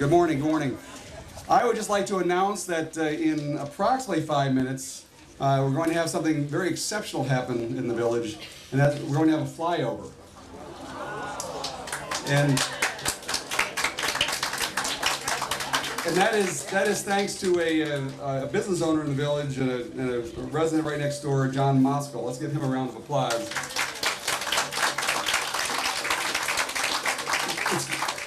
Good morning, good morning. I would just like to announce that in approximately 5 minutes, we're going to have something very exceptional happen in the village, and that we're going to have a flyover. And that is thanks to a business owner in the village and a resident right next door, John Moskal. Let's give him a round of applause.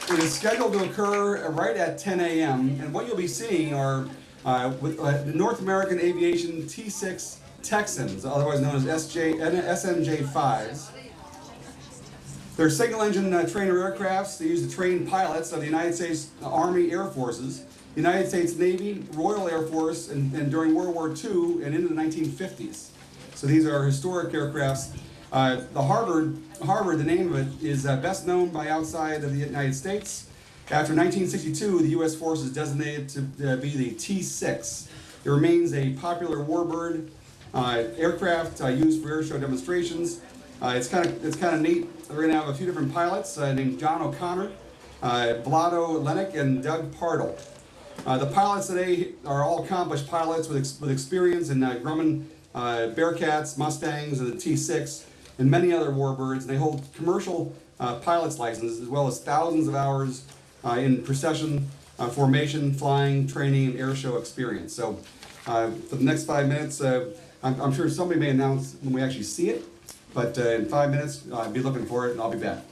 It is scheduled to occur right at 10 a.m. and what you'll be seeing are the North American Aviation T6 Texans, otherwise known as SMJ-5s. They're single-engine trainer aircrafts. They use to train pilots of the United States Army Air Forces, the United States Navy, Royal Air Force, and during World War II and into the 1950s. So these are historic aircrafts. The Harvard, the name of it, is best known by outside of the United States. After 1962, the U.S. forces designated to be the T-6. It remains a popular warbird aircraft used for airshow demonstrations. It's kind of neat. We're going to have a few different pilots named John O'Connor, Vlado Lenik, and Doug Partle. The pilots today are all accomplished pilots with experience in Grumman Bearcats, Mustangs, and the T-6. And many other warbirds, and they hold commercial pilot's licenses as well as thousands of hours in procession, formation, flying, training, and airshow experience. So for the next 5 minutes, I'm sure somebody may announce when we actually see it, but in 5 minutes, be looking for it, and I'll be back.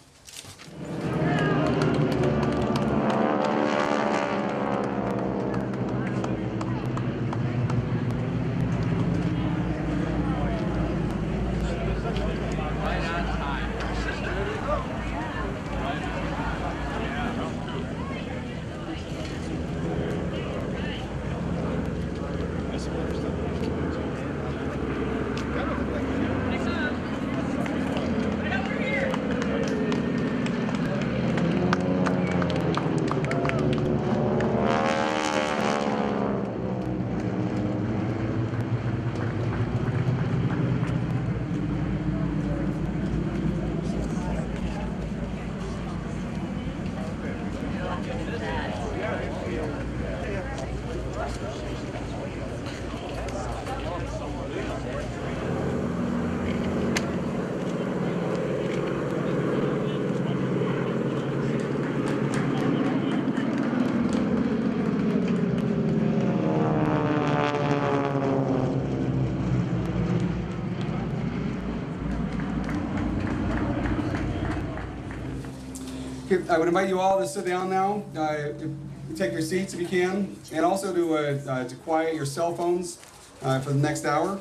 I would invite you all to sit down now, take your seats if you can, and also to quiet your cell phones for the next hour.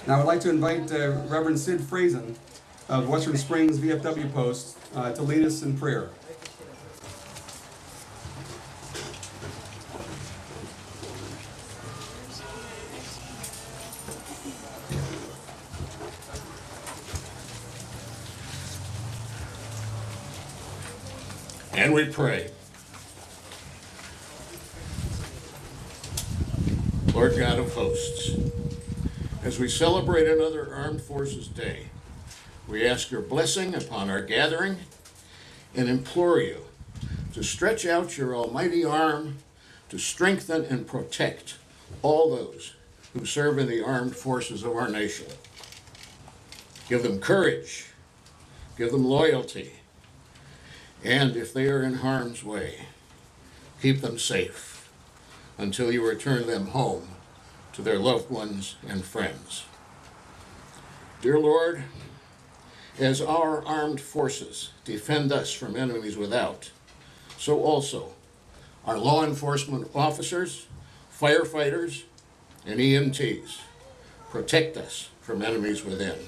And I would like to invite Reverend Sid Frazen of Western Springs VFW Post to lead us in prayer. And we pray. Lord God of hosts, as we celebrate another Armed Forces Day, we ask your blessing upon our gathering and implore you to stretch out your almighty arm to strengthen and protect all those who serve in the armed forces of our nation. Give them courage, give them loyalty, and if they are in harm's way, keep them safe until you return them home to their loved ones and friends. Dear Lord, as our armed forces defend us from enemies without, so also our law enforcement officers, firefighters, and EMTs protect us from enemies within.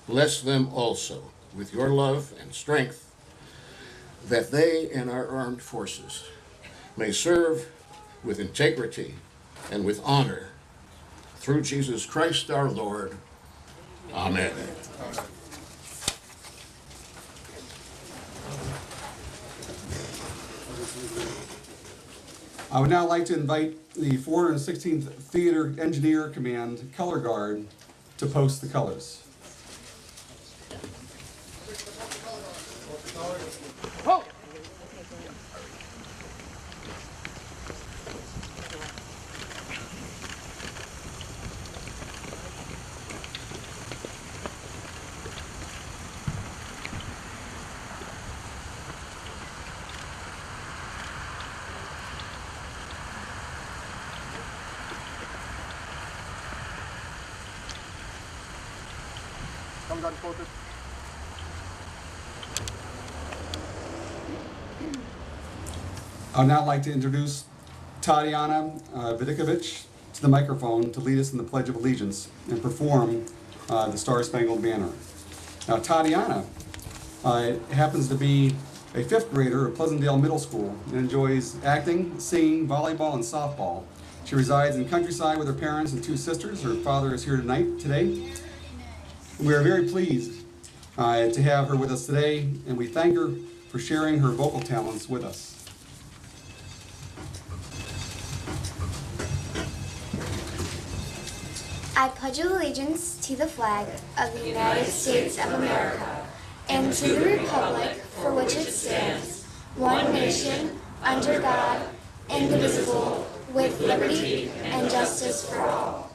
Bless them also with your love and strength, that they and our armed forces may serve with integrity and with honor through Jesus Christ our Lord. Amen. I would now like to invite the 416th Theater Engineer Command Color Guard to post the colors. unquoted. I would now like to introduce Tatiana Vidikovich to the microphone to lead us in the Pledge of Allegiance and perform the Star-Spangled Banner. Now, Tatiana happens to be a fifth grader at Pleasantdale Middle School and enjoys acting, singing, volleyball, and softball. She resides in Countryside with her parents and two sisters. Her father is here today. We are very pleased to have her with us today, and we thank her for sharing her vocal talents with us. I pledge allegiance to the flag of the United States of America and to the republic for which it stands, one nation, under God, indivisible, with liberty and justice for all.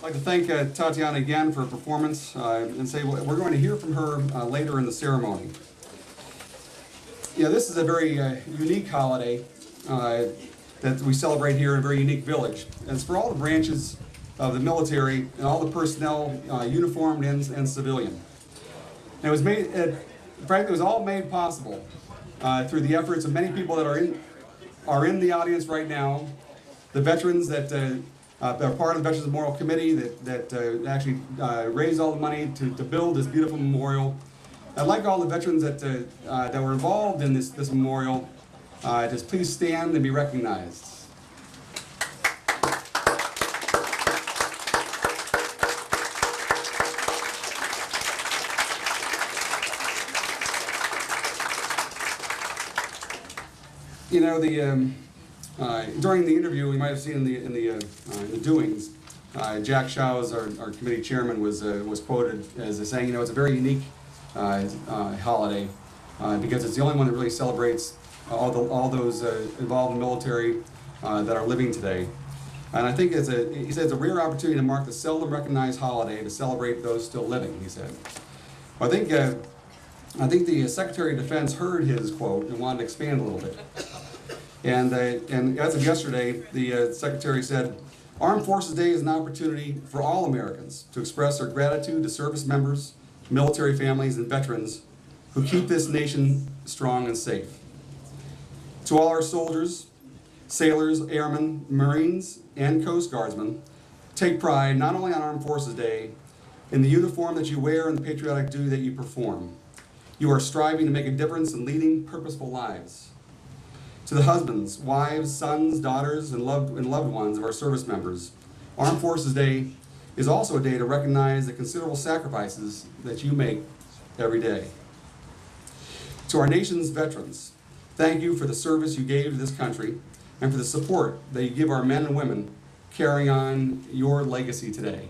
I'd like to thank Tatiana again for her performance and say we're going to hear from her later in the ceremony. Yeah, this is a very unique holiday that we celebrate here in a very unique village. And it's for all the branches of the military and all the personnel, uniformed and civilian. And it was made, frankly, it was all made possible through the efforts of many people that are in the audience right now, the veterans that are part of the Veterans Memorial Committee that actually raised all the money to build this beautiful memorial. I'd like all the veterans that were involved in this memorial just please stand and be recognized. You know, during the interview, we might have seen in the doings, Jack Shows, our committee chairman, was quoted as saying, you know, it's a very unique holiday because it's the only one that really celebrates all those involved in the military that are living today. And I think he said it's a rare opportunity to mark the seldom recognized holiday to celebrate those still living, he said. Well, I think the Secretary of Defense heard his quote and wanted to expand a little bit. And as of yesterday, the Secretary said, Armed Forces Day is an opportunity for all Americans to express their gratitude to service members, military families, and veterans who keep this nation strong and safe. To all our soldiers, sailors, airmen, Marines, and Coast Guardsmen, take pride not only on Armed Forces Day, in the uniform that you wear and the patriotic duty that you perform. You are striving to make a difference in leading purposeful lives. To the husbands, wives, sons, daughters, and loved ones of our service members, Armed Forces Day is also a day to recognize the considerable sacrifices that you make every day. To our nation's veterans, thank you for the service you gave to this country and for the support that you give our men and women carrying on your legacy today.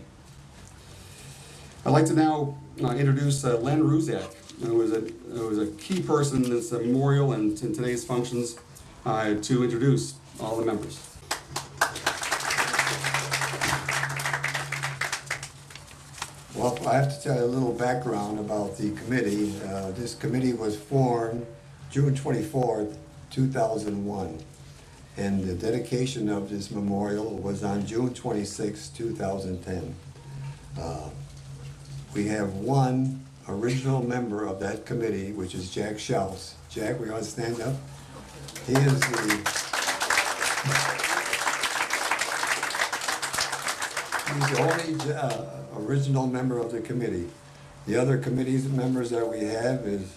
I'd like to now introduce Len Ruzak, who was a key person in this memorial and in today's functions, to introduce all the members. Well, I have to tell you a little background about the committee. This committee was formed June 24th, 2001. And the dedication of this memorial was on June 26, 2010. We have one original member of that committee, which is Jack Schaus. Jack, we want to stand up? He is he's the only original member of the committee. The other committee's members that we have is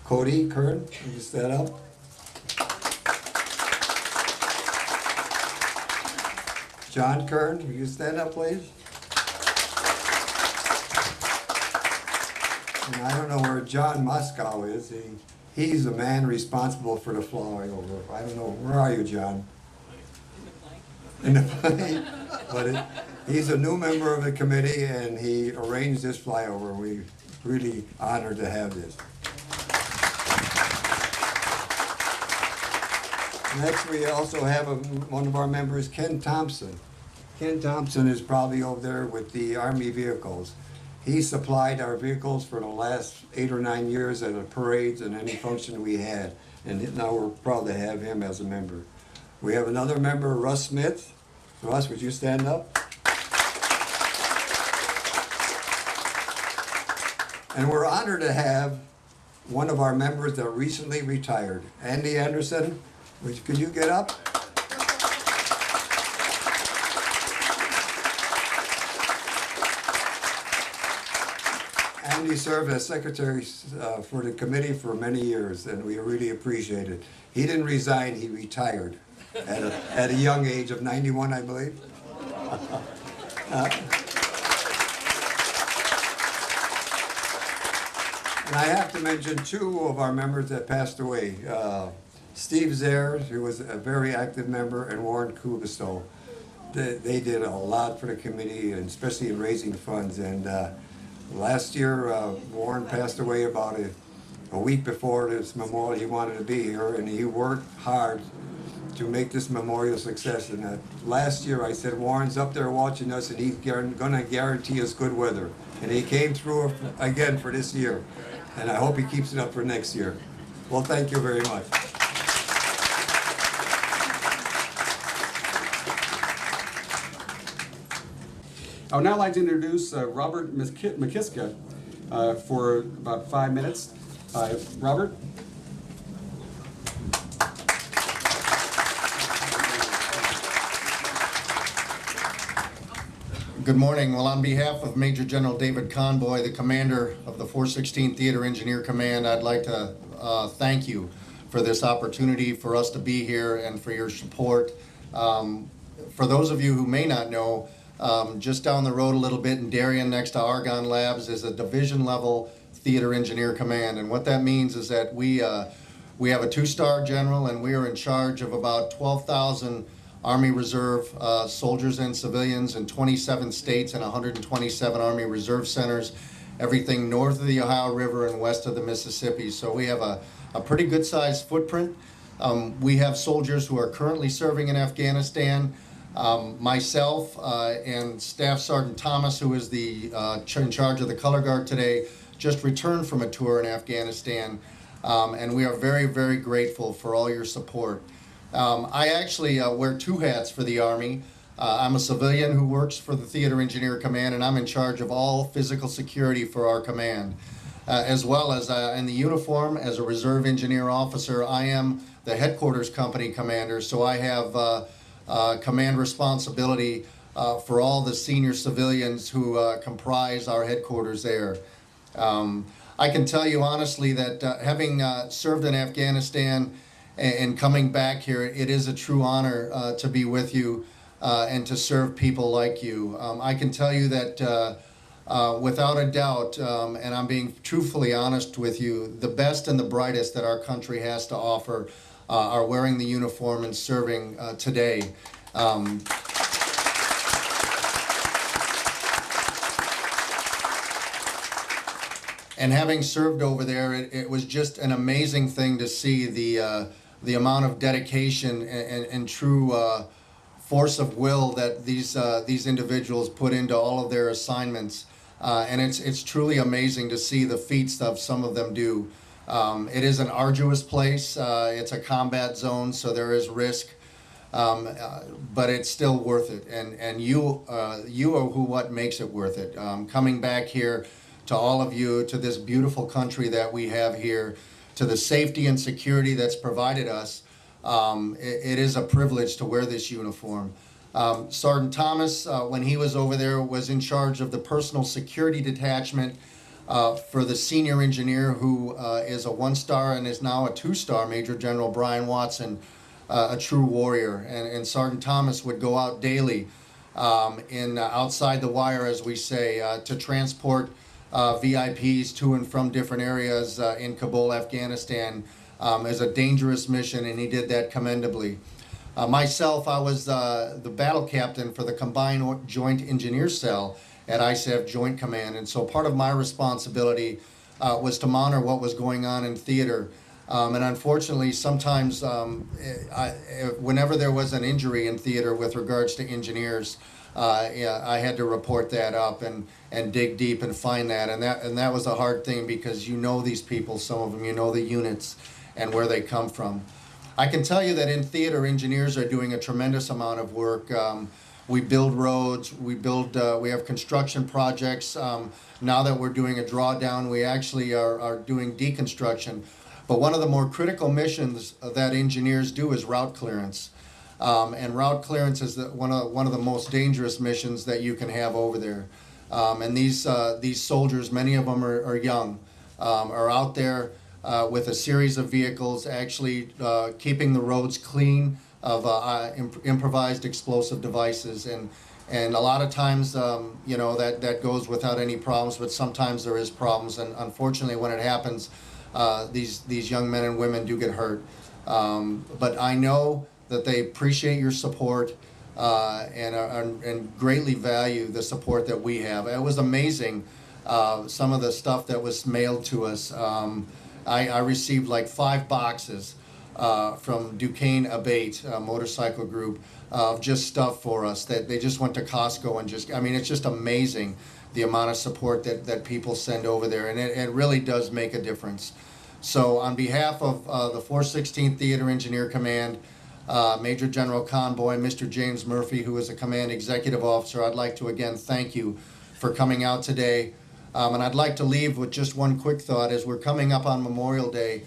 Cody Kern. Can you stand up? John Kern, will you stand up, please? And I don't know where John Moscow is. He's the man responsible for the flyover. I don't know, where are you, John? In the plane. But he's a new member of the committee, and he arranged this flyover. We're really honored to have this. Next, we also have one of our members, Ken Thompson. Ken Thompson is probably over there with the Army vehicles. He supplied our vehicles for the last 8 or 9 years at the parades and any function we had. And now we're proud to have him as a member. We have another member, Russ Smith. Russ, would you stand up? And we're honored to have one of our members that recently retired, Andy Anderson. Could you get up? Andy served as secretary for the committee for many years, and we really appreciate it. He didn't resign, he retired at a young age of 91, I believe. And I have to mention two of our members that passed away. Steve Zayers, who was a very active member, and Warren Kubisto. They did a lot for the committee, and especially in raising funds. And last year, Warren passed away about a week before this memorial. He wanted to be here, and he worked hard to make this memorial a success. And last year, I said, Warren's up there watching us, and he's going to guarantee us good weather. And he came through again for this year. And I hope he keeps it up for next year. Well, thank you very much. I would now like to introduce Robert McKiska for about 5 minutes. Robert? Good morning. Well, on behalf of Major General David Conboy, the commander of the 416th Theater Engineer Command, I'd like to thank you for this opportunity for us to be here and for your support. For those of you who may not know, just down the road a little bit in Darien next to Argonne Labs is a division level theater engineer command. And what that means is that we have a 2-star general, and we are in charge of about 12,000 Army Reserve soldiers and civilians in 27 states and 127 Army Reserve centers, everything north of the Ohio River and west of the Mississippi. So we have a pretty good sized footprint. We have soldiers who are currently serving in Afghanistan. Myself and Staff Sergeant Thomas, who is in charge of the color guard today, just returned from a tour in Afghanistan, and we are very, very grateful for all your support. I actually wear 2 hats for the Army. I'm a civilian who works for the Theater Engineer Command, and I'm in charge of all physical security for our command. As well as in the uniform as a reserve engineer officer, I am the headquarters company commander, so I have command responsibility for all the senior civilians who comprise our headquarters there. I can tell you honestly that having served in Afghanistan and coming back here, it is a true honor to be with you and to serve people like you. I can tell you that without a doubt, and I'm being truthfully honest with you, the best and the brightest that our country has to offer are wearing the uniform and serving today. And having served over there, it was just an amazing thing to see the amount of dedication and true force of will that these individuals put into all of their assignments. And it's truly amazing to see the feats of some of them do. It is an arduous place. It's a combat zone, so there is risk. But it's still worth it, and you are what makes it worth it. Coming back here, to all of you, to this beautiful country that we have here, to the safety and security that's provided us, it is a privilege to wear this uniform. Sergeant Thomas, when he was over there, was in charge of the personal security detachment for the senior engineer, who is a 1-star and is now a 2-star, Major General Brian Watson. A true warrior, and Sergeant Thomas would go out daily outside the wire, as we say, to transport VIPs to and from different areas in Kabul, Afghanistan, as a dangerous mission, and he did that commendably. Myself, I was the battle captain for the Combined Joint Engineer Cell at ISAF Joint Command, and so part of my responsibility was to monitor what was going on in theater. And unfortunately, sometimes whenever there was an injury in theater with regards to engineers, I had to report that up and dig deep and find that. And that was a hard thing, because you know these people, some of them, you know the units and where they come from. I can tell you that in theater, engineers are doing a tremendous amount of work. We build roads, we have construction projects. Now that we're doing a drawdown, we actually are doing deconstruction. But one of the more critical missions that engineers do is route clearance. And route clearance is one of the most dangerous missions that you can have over there. And these soldiers, many of them are young, are out there with a series of vehicles, actually keeping the roads clean of improvised explosive devices. And a lot of times, that goes without any problems, but sometimes there is problems. And unfortunately, when it happens, these young men and women do get hurt. But I know that they appreciate your support and greatly value the support that we have. It was amazing, some of the stuff that was mailed to us. I received like 5 boxes from Duquesne Abate, a motorcycle group, of just stuff for us that they just went to Costco and it's just amazing the amount of support that people send over there, and it really does make a difference. So on behalf of the 416th Theater Engineer Command, Major General Conboy, Mr. James Murphy, who is a Command Executive Officer, I'd like to again thank you for coming out today. And I'd like to leave with just one quick thought. As we're coming up on Memorial Day,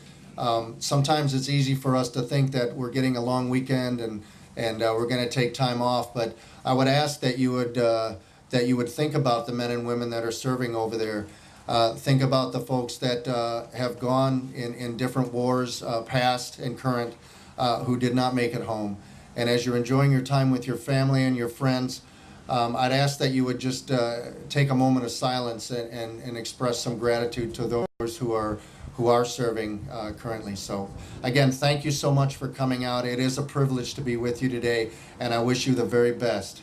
sometimes it's easy for us to think that we're getting a long weekend and we're going to take time off, but I would ask that you would think about the men and women that are serving over there. Think about the folks that have gone in different wars, past and current, who did not make it home. And as you're enjoying your time with your family and your friends, I'd ask that you would just take a moment of silence and express some gratitude to those who are serving currently. So again, thank you so much for coming out. It is a privilege to be with you today, and I wish you the very best.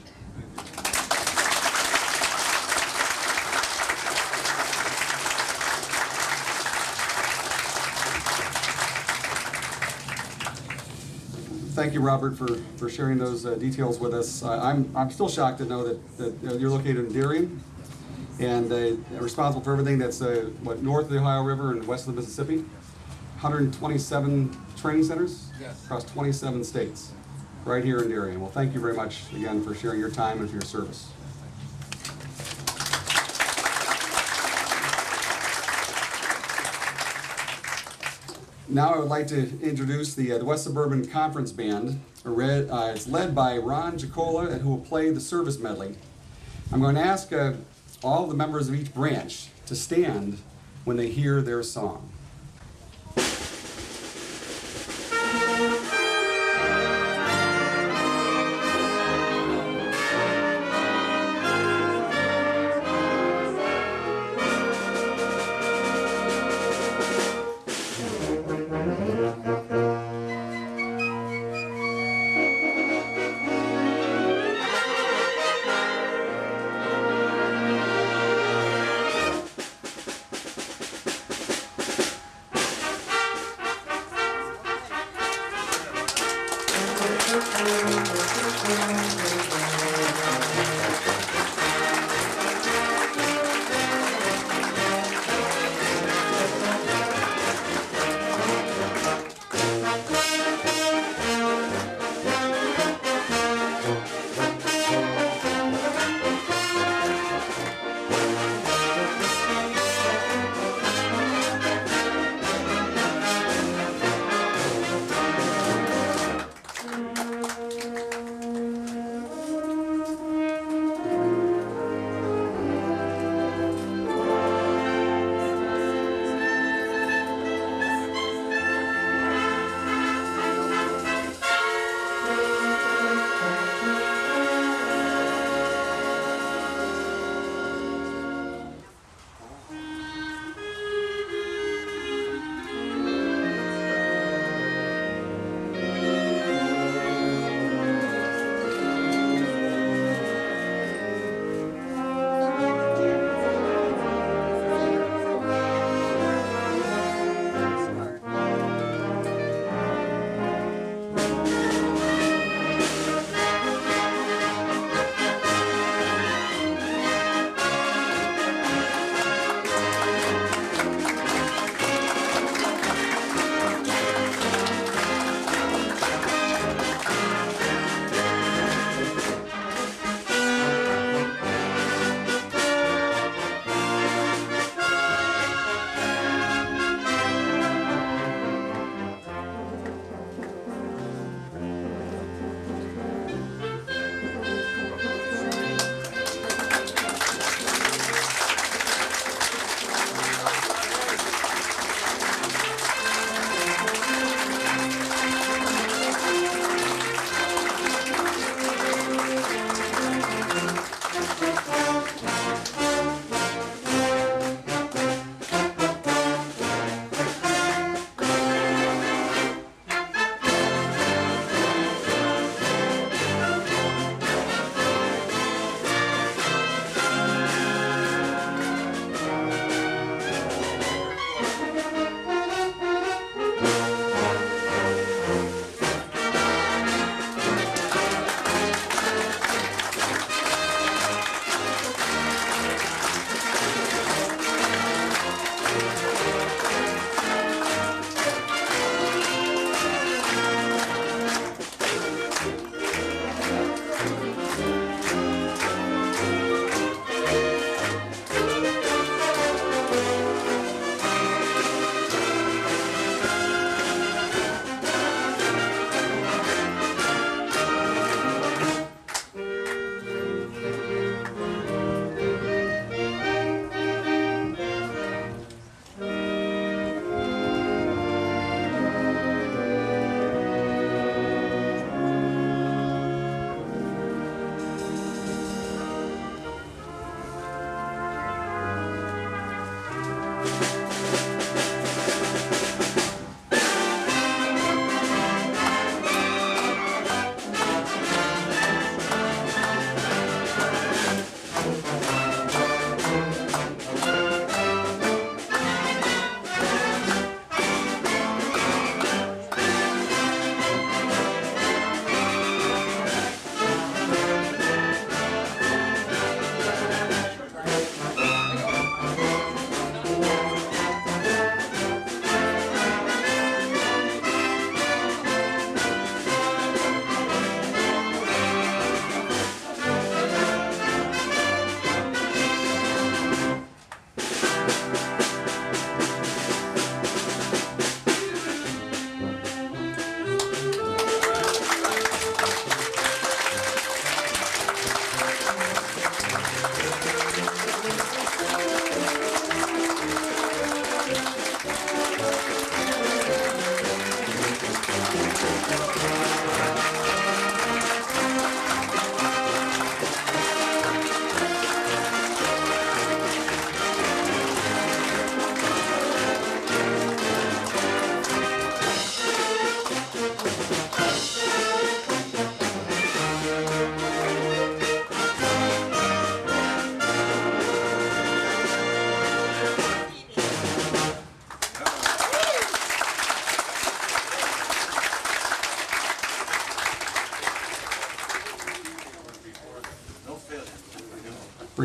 Thank you, Robert, for sharing those details with us. I'm still shocked to know that you're located in Darien and responsible for everything that's north of the Ohio River and west of the Mississippi. 127 training centers across 27 states, right here in Darien. Well, thank you very much again for sharing your time and for your service. Now I would like to introduce the West Suburban Conference Band. It's led by Ron Jacola, who will play the service medley. I'm going to ask all the members of each branch to stand when they hear their song.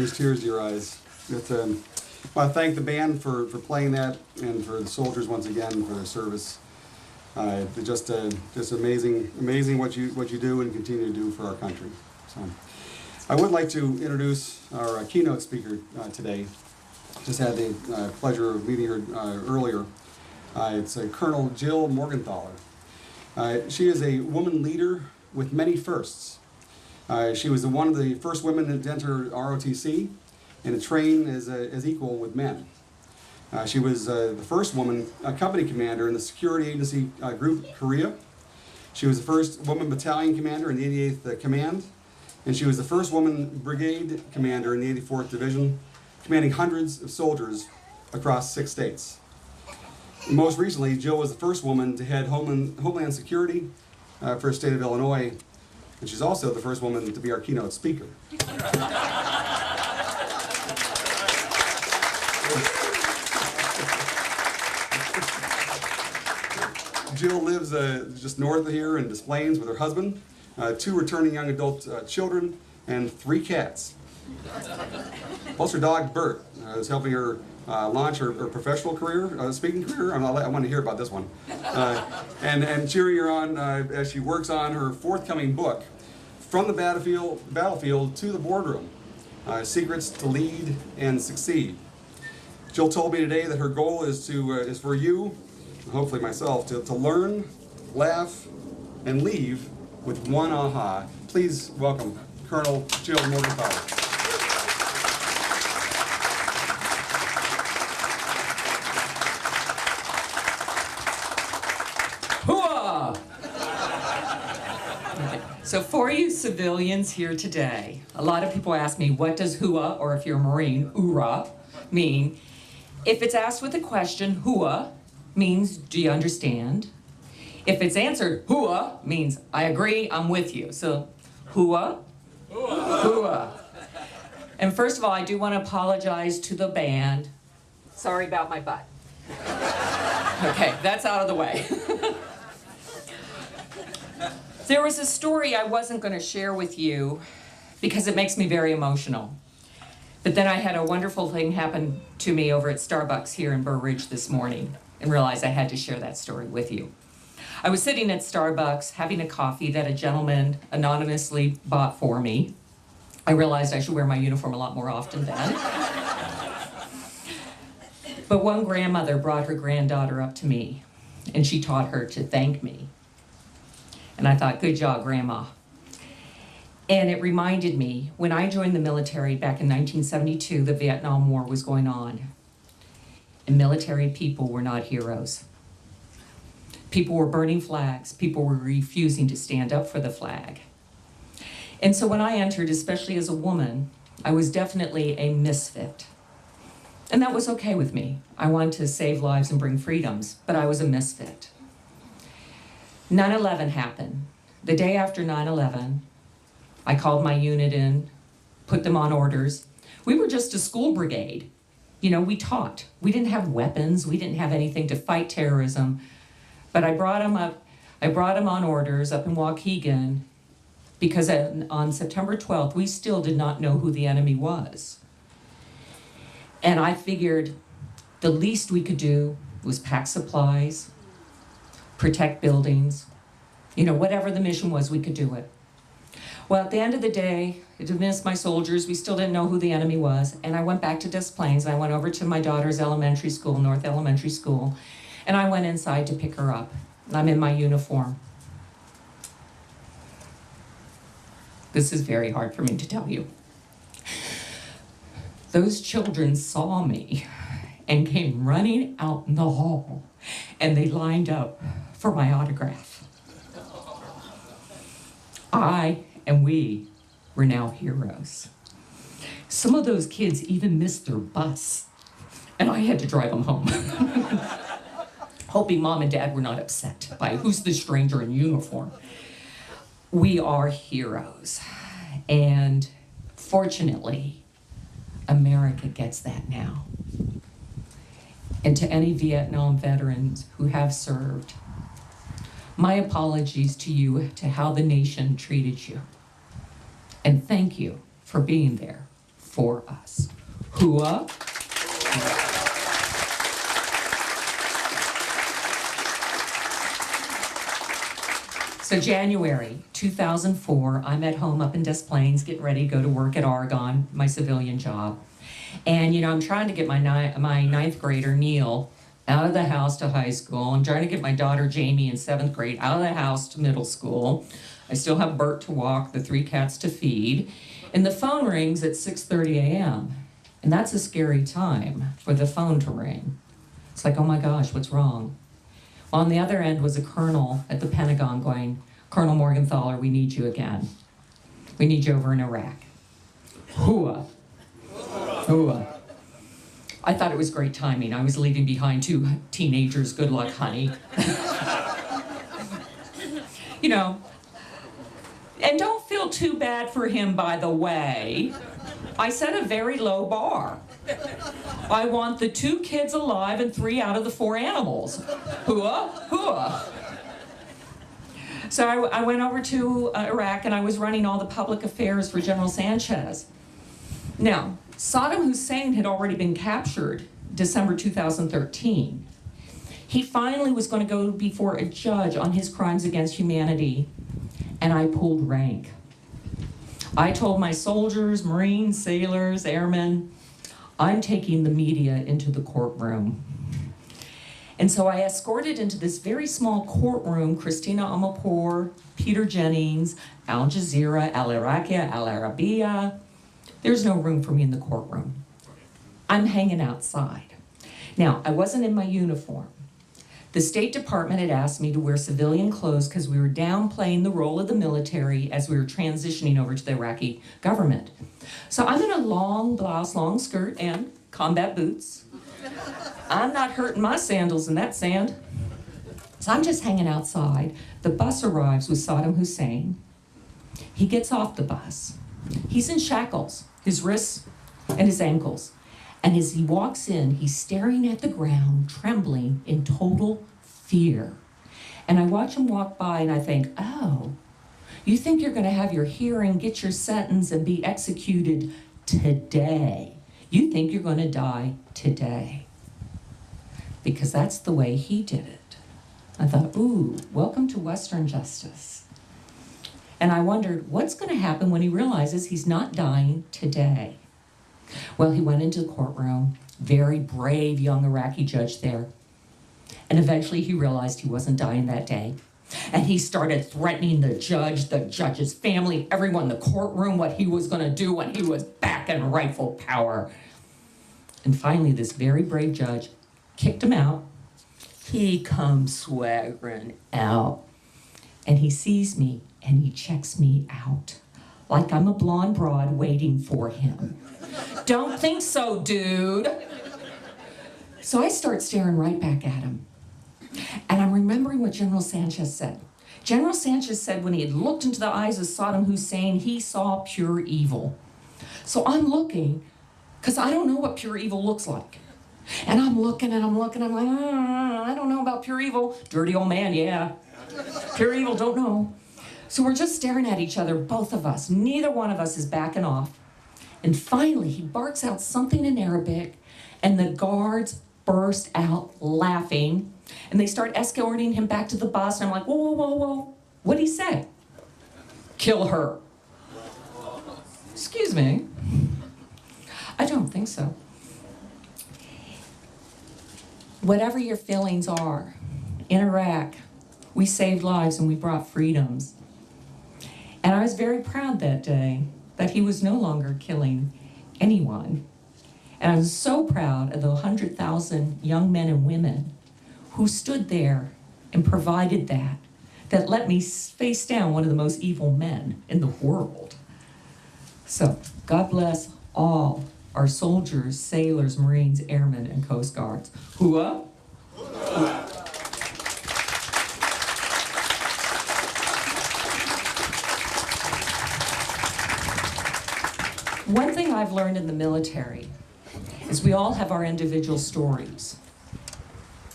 brings tears to your eyes. I want to thank the band for playing that, and for the soldiers once again for their service. They're just amazing what you do and continue to do for our country. So, I would like to introduce our keynote speaker today. Just had the pleasure of meeting her earlier. It's Colonel Jill Morgenthaler. She is a woman leader with many firsts. She was one of the first women to enter ROTC and to train as equal with men. She was the first woman company commander in the Security Agency Group Korea. She was the first woman battalion commander in the 88th Command, and she was the first woman brigade commander in the 84th Division, commanding hundreds of soldiers across 6 states. And most recently, Jill was the first woman to head Homeland Security for the state of Illinois, and she's also the first woman to be our keynote speaker. Jill lives just north of here in Des Plaines with her husband, 2 returning young adult children, and 3 cats. Plus her dog Bert is helping her launch her professional career, speaking career. I want to hear about this one. And cheering her on as she works on her forthcoming book, From the Battlefield to the Boardroom, Secrets to Lead and Succeed. Jill told me today that her goal is for you, hopefully myself, to learn, laugh, and leave with one aha. Please welcome Colonel Jill Morgenthaler. Hooah! So for you civilians here today, a lot of people ask me, what does hooah, or if you're a Marine, hoorah, mean? If it's asked with a question, hooah means, do you understand? If it's answered, hooah means, I agree, I'm with you. So, hooah, hooah. And first of all, I do want to apologize to the band. Sorry about my butt. Okay, that's out of the way. There was a story I wasn't going to share with you because it makes me very emotional. But then I had a wonderful thing happen to me over at Starbucks here in Burr Ridge this morning and realized I had to share that story with you. I was sitting at Starbucks having a coffee that a gentleman anonymously bought for me. I realized I should wear my uniform a lot more often then. But one grandmother brought her granddaughter up to me, and she taught her to thank me. And I thought, good job, Grandma. And it reminded me, when I joined the military back in 1972, the Vietnam War was going on. And military people were not heroes. People were burning flags. People were refusing to stand up for the flag. And so when I entered, especially as a woman, I was definitely a misfit. And that was okay with me. I wanted to save lives and bring freedoms, but I was a misfit. 9/11 happened. The day after 9/11, I called my unit in, put them on orders. We were just a school brigade. You know, we taught. We didn't have weapons. We didn't have anything to fight terrorism. But I brought them up. I brought them on orders up in Waukegan because on September 12th, we still did not know who the enemy was. And I figured the least we could do was pack supplies, protect buildings, you know, whatever the mission was, we could do it. Well, at the end of the day, I dismissed my soldiers. We still didn't know who the enemy was. And I went back to Des Plaines. I went over to my daughter's elementary school, North Elementary School, and I went inside to pick her up. I'm in my uniform. This is very hard for me to tell you. Those children saw me and came running out in the hall, and they lined up for my autograph. I and we were now heroes. Some of those kids even missed their bus, and I had to drive them home. Hoping Mom and Dad were not upset by who's the stranger in uniform. We are heroes, and fortunately, America gets that now. And to any Vietnam veterans who have served, my apologies to you to how the nation treated you. And thank you for being there for us. Hua. So January 2004, I'm at home up in Des Plaines, getting ready to go to work at Argonne, my civilian job. And, you know, I'm trying to get my ninth grader, Neil, out of the house to high school. I'm trying to get my daughter, Jamie, in 7th grade, out of the house to middle school. I still have Bert to walk, the 3 cats to feed. And the phone rings at 6:30 a.m. And that's a scary time for the phone to ring. It's like, oh my gosh, what's wrong? On the other end was a colonel at the Pentagon going, Colonel Morgenthaler, we need you again. We need you over in Iraq. Hua. Hua. I thought it was great timing. I was leaving behind 2 teenagers. Good luck, honey. You know, and don't feel too bad for him, by the way. I set a very low bar. I want the 2 kids alive and 3 out of the 4 animals. Hua, hua. So I went over to Iraq and I was running all the public affairs for General Sanchez. Now, Saddam Hussein had already been captured December 2013. He finally was going to go before a judge on his crimes against humanity, and I pulled rank. I told my soldiers, Marines, sailors, airmen, I'm taking the media into the courtroom. And so I escorted into this very small courtroom Christina Amanpour, Peter Jennings, Al Jazeera, Al Iraqia, Al Arabiya. There's no room for me in the courtroom. I'm hanging outside. Now, I wasn't in my uniform. The State Department had asked me to wear civilian clothes because we were downplaying the role of the military as we were transitioning over to the Iraqi government. So I'm in a long blouse, long skirt, and combat boots. I'm not hurting my sandals in that sand. So I'm just hanging outside. The bus arrives with Saddam Hussein. He gets off the bus. He's in shackles, his wrists and his ankles. And as he walks in, he's staring at the ground, trembling in total fear. And I watch him walk by and I think, oh, you think you're gonna have your hearing, get your sentence, and be executed today. You think you're gonna die today. Because that's the way he did it. I thought, ooh, welcome to Western justice. And I wondered, what's gonna happen when he realizes he's not dying today? Well, he went into the courtroom, very brave young Iraqi judge there. And eventually he realized he wasn't dying that day. And he started threatening the judge's family, everyone in the courtroom, what he was gonna do when he was back in rightful power. And finally, this very brave judge kicked him out. He comes swaggering out. And he sees me and he checks me out. Like I'm a blonde broad waiting for him. Don't think so, dude. So I start staring right back at him. And I'm remembering what General Sanchez said. General Sanchez said when he had looked into the eyes of Saddam Hussein, he saw pure evil. So I'm looking, because I don't know what pure evil looks like. And I'm looking and I'm like, I don't know about pure evil. Dirty old man, yeah. Pure evil, don't know. So we're just staring at each other, both of us. Neither one of us is backing off. And finally, he barks out something in Arabic, and the guards burst out laughing, and they start escorting him back to the bus, and I'm like, whoa, whoa, whoa, whoa. What'd he say? Kill her. Excuse me. I don't think so. Whatever your feelings are, in Iraq, we saved lives and we brought freedoms. And I was very proud that day that he was no longer killing anyone. And I was so proud of the 100,000 young men and women who stood there and provided that let me face down one of the most evil men in the world. So God bless all our soldiers, sailors, Marines, airmen, and Coast Guards. Hua. One thing I've learned in the military is we all have our individual stories,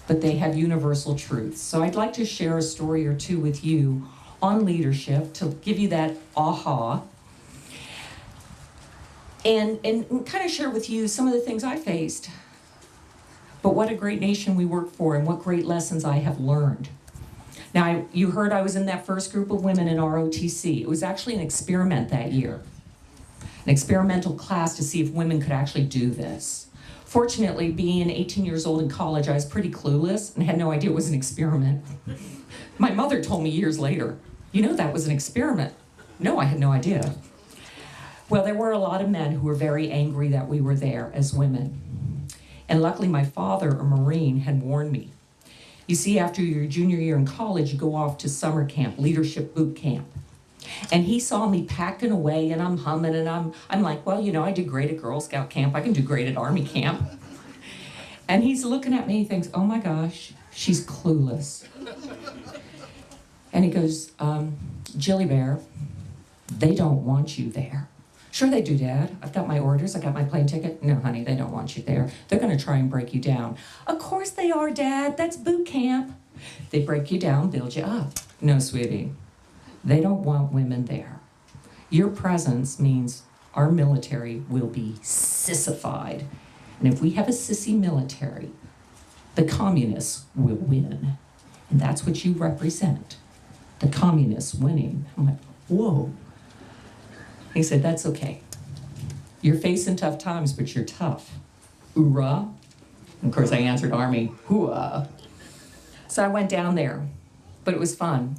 but they have universal truths. So I'd like to share a story or two with you on leadership to give you that aha. and kind of share with you some of the things I faced. But what a great nation we work for, and what great lessons I have learned. Now, you heard I was in that first group of women in ROTC. It was actually an experiment that year, an experimental class to see if women could actually do this. Fortunately, being 18 years old in college, I was pretty clueless and had no idea it was an experiment. My mother told me years later, you know that was an experiment. No, I had no idea. Well, there were a lot of men who were very angry that we were there as women. And luckily, my father, a Marine, had warned me. You see, after your junior year in college, you go off to summer camp, leadership boot camp. And he saw me packing away, and I'm humming, and I'm like, well, you know, I did great at Girl Scout camp. I can do great at Army camp. And he's looking at me, he thinks, oh my gosh, she's clueless. And he goes, Jilly Bear, they don't want you there. Sure they do, Dad. I've got my orders, I got my plane ticket. No, honey, they don't want you there. They're gonna try and break you down. Of course they are, Dad, that's boot camp. They break you down, build you up. No, sweetie, they don't want women there. Your presence means our military will be sissified. And if we have a sissy military, the communists will win. And that's what you represent, the communists winning. I'm like, whoa. He said, that's okay. You're facing tough times, but you're tough. Hoorah. And of course, I answered Army, hooah. So I went down there, but it was fun.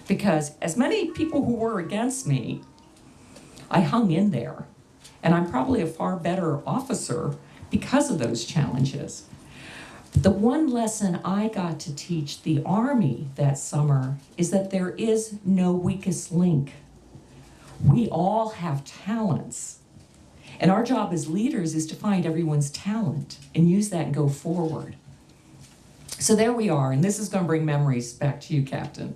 Because as many people who were against me, I hung in there. And I'm probably a far better officer because of those challenges. The one lesson I got to teach the Army that summer is that there is no weakest link. We all have talents. And our job as leaders is to find everyone's talent and use that and go forward. So there we are, and this is going to bring memories back to you, Captain.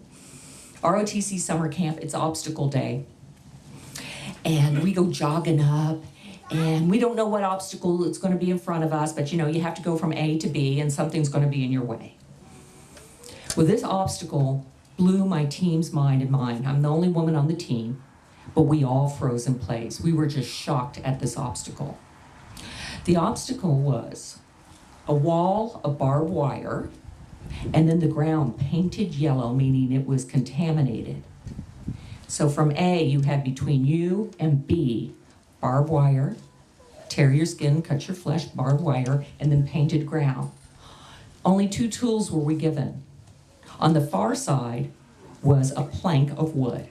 ROTC summer camp, it's obstacle day. And we go jogging up, and we don't know what obstacle it's going to be in front of us, but you know, you have to go from A to B, and something's going to be in your way. Well, this obstacle blew my team's mind and mine. I'm the only woman on the team, but we all froze in place. We were just shocked at this obstacle. The obstacle was a wall of barbed wire, and then the ground painted yellow, meaning it was contaminated. So from A, you had between you and B, barbed wire, tear your skin, cut your flesh, barbed wire, and then painted ground. Only 2 tools were we given. On the far side was a plank of wood.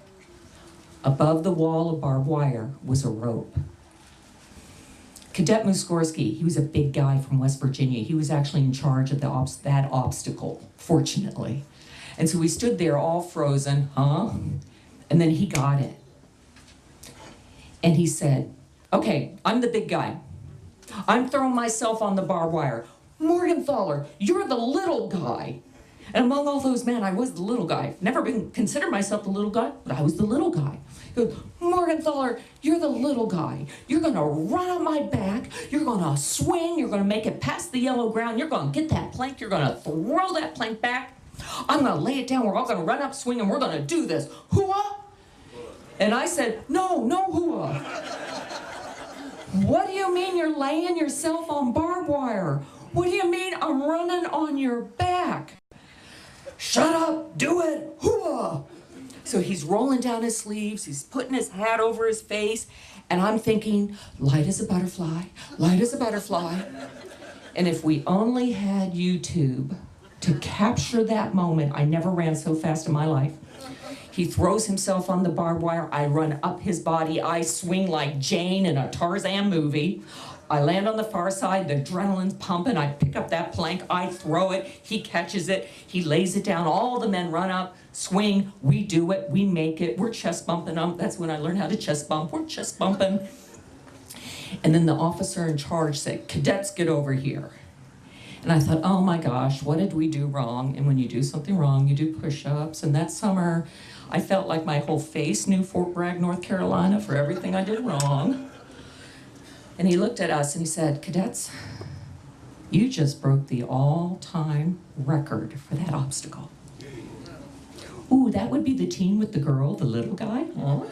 Above the wall of barbed wire was a rope. Cadet Muskorski, he was a big guy from West Virginia. He was actually in charge of that obstacle, fortunately. And so we stood there all frozen, And then he got it. And he said, okay, I'm the big guy. I'm throwing myself on the barbed wire. Morgenthaler, you're the little guy. And among all those men, I was the little guy. Never been considered myself the little guy, but I was the little guy. He goes, Morgenthaler, you're the little guy. You're gonna run on my back. You're gonna swing. You're gonna make it past the yellow ground. You're gonna get that plank. You're gonna throw that plank back. I'm gonna lay it down. We're all gonna run up, swing, and we're gonna do this. Hooah! And I said, no hooah. What do you mean you're laying yourself on barbed wire? What do you mean I'm running on your back? Shut up, do it, hooah! So he's rolling down his sleeves, he's putting his hat over his face, and I'm thinking, light as a butterfly, light as a butterfly. And if we only had YouTube to capture that moment, I never ran so fast in my life. He throws himself on the barbed wire, I run up his body, I swing like Jane in a Tarzan movie. I land on the far side, the adrenaline's pumping, I pick up that plank, I throw it, he catches it, he lays it down, all the men run up, swing, we do it, we make it, we're chest bumping them. That's when I learned how to chest bump, we're chest bumping. And then the officer in charge said, cadets, get over here. And I thought, oh my gosh, what did we do wrong? And when you do something wrong, you do push-ups. And that summer, I felt like my whole face knew Fort Bragg, North Carolina for everything I did wrong. And he looked at us and he said, cadets, you just broke the all-time record for that obstacle. Ooh, that would be the team with the girl, the little guy? Huh?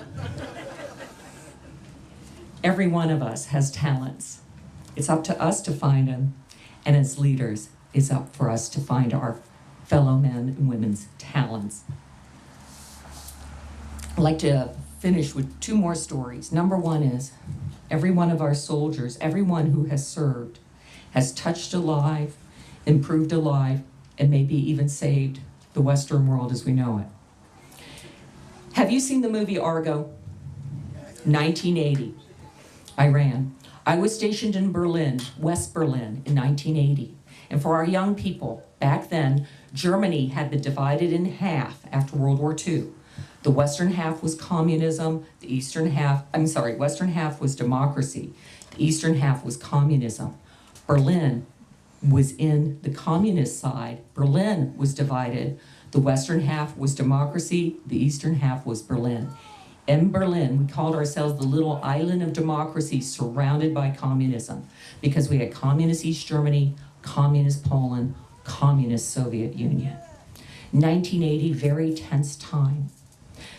Every one of us has talents. It's up to us to find them, and as leaders, it's up for us to find our fellow men and women's talents. I'd like to finish with 2 more stories. Number 1 is every one of our soldiers, everyone who has served, has touched a life, improved a life, and maybe even saved the Western world as we know it. Have you seen the movie Argo? 1980, Iran. I was stationed in Berlin, West Berlin, in 1980. And for our young people, back then, Germany had been divided in half after World War II. The western half was communism, western half was democracy, the eastern half was communism. Berlin was in the communist side. Berlin was divided. The western half was democracy, the eastern half was Berlin. In Berlin, we called ourselves the little island of democracy surrounded by communism because we had communist East Germany, communist Poland, communist Soviet Union. 1980, very tense time.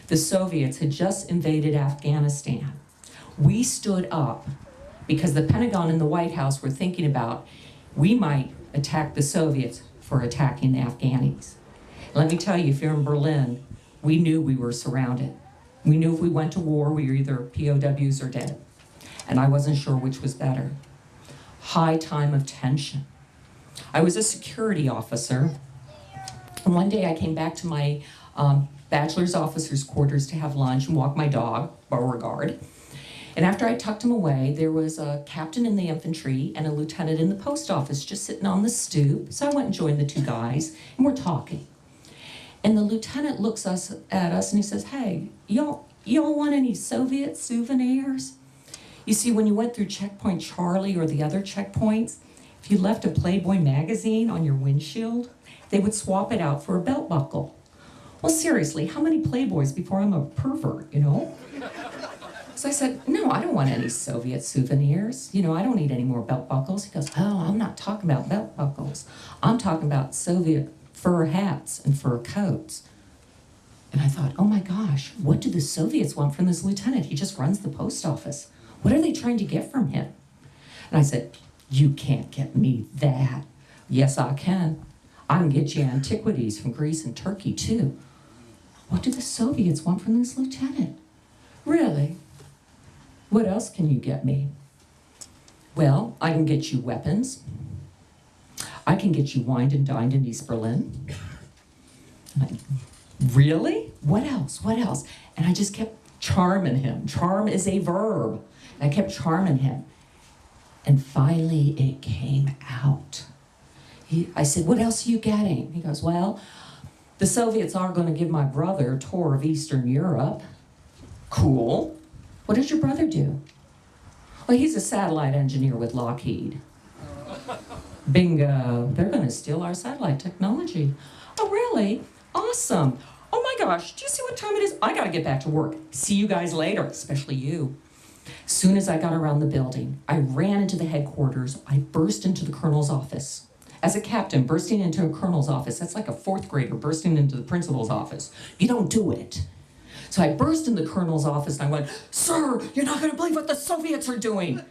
The Soviets had just invaded Afghanistan. We stood up because the Pentagon and the White House were thinking about we might attack the Soviets for attacking the Afghanis. Let me tell you, if you're in Berlin, we knew we were surrounded. We knew if we went to war, we were either POWs or dead. And I wasn't sure which was better. High time of tension. I was a security officer, and one day I came back to my bachelor's officer's quarters to have lunch and walk my dog, Beauregard. And after I tucked him away, there was a captain in the infantry and a lieutenant in the post office just sitting on the stoop. So I went and joined the 2 guys, and we're talking. And the lieutenant looks at us and he says, "Hey, y'all want any Soviet souvenirs?" You see, when you went through Checkpoint Charlie or the other checkpoints, if you left a Playboy magazine on your windshield, they would swap it out for a belt buckle. Well, seriously, how many Playboys before I'm a pervert, you know? So I said, "No, I don't want any Soviet souvenirs. You know, I don't need any more belt buckles." He goes, "Oh, I'm not talking about belt buckles. I'm talking about Soviet fur hats and fur coats." And I thought, oh my gosh, what do the Soviets want from this lieutenant? He just runs the post office. What are they trying to get from him? And I said, "You can't get me that." "Yes, I can. I can get you antiquities from Greece and Turkey, too." "What do the Soviets want from this lieutenant?" "Really? What else can you get me?" "Well, I can get you weapons. I can get you wined and dined in East Berlin." "Really? What else? What else?" And I just kept charming him. Charm is a verb. And I kept charming him. And finally it came out. I said, "What else are you getting?" He goes, "Well, the Soviets are going to give my brother a tour of Eastern Europe." "Cool. What does your brother do?" "Well, he's a satellite engineer with Lockheed." "Bingo. They're going to steal our satellite technology." "Oh, really? Awesome. Oh my gosh, do you see what time it is? I got to get back to work. See you guys later," especially you. As soon as I got around the building, I ran into the headquarters. I burst into the colonel's office. As a captain, bursting into a colonel's office, that's like a 4th grader bursting into the principal's office. You don't do it. So I burst in the colonel's office and I went, "Sir, you're not going to believe what the Soviets are doing." And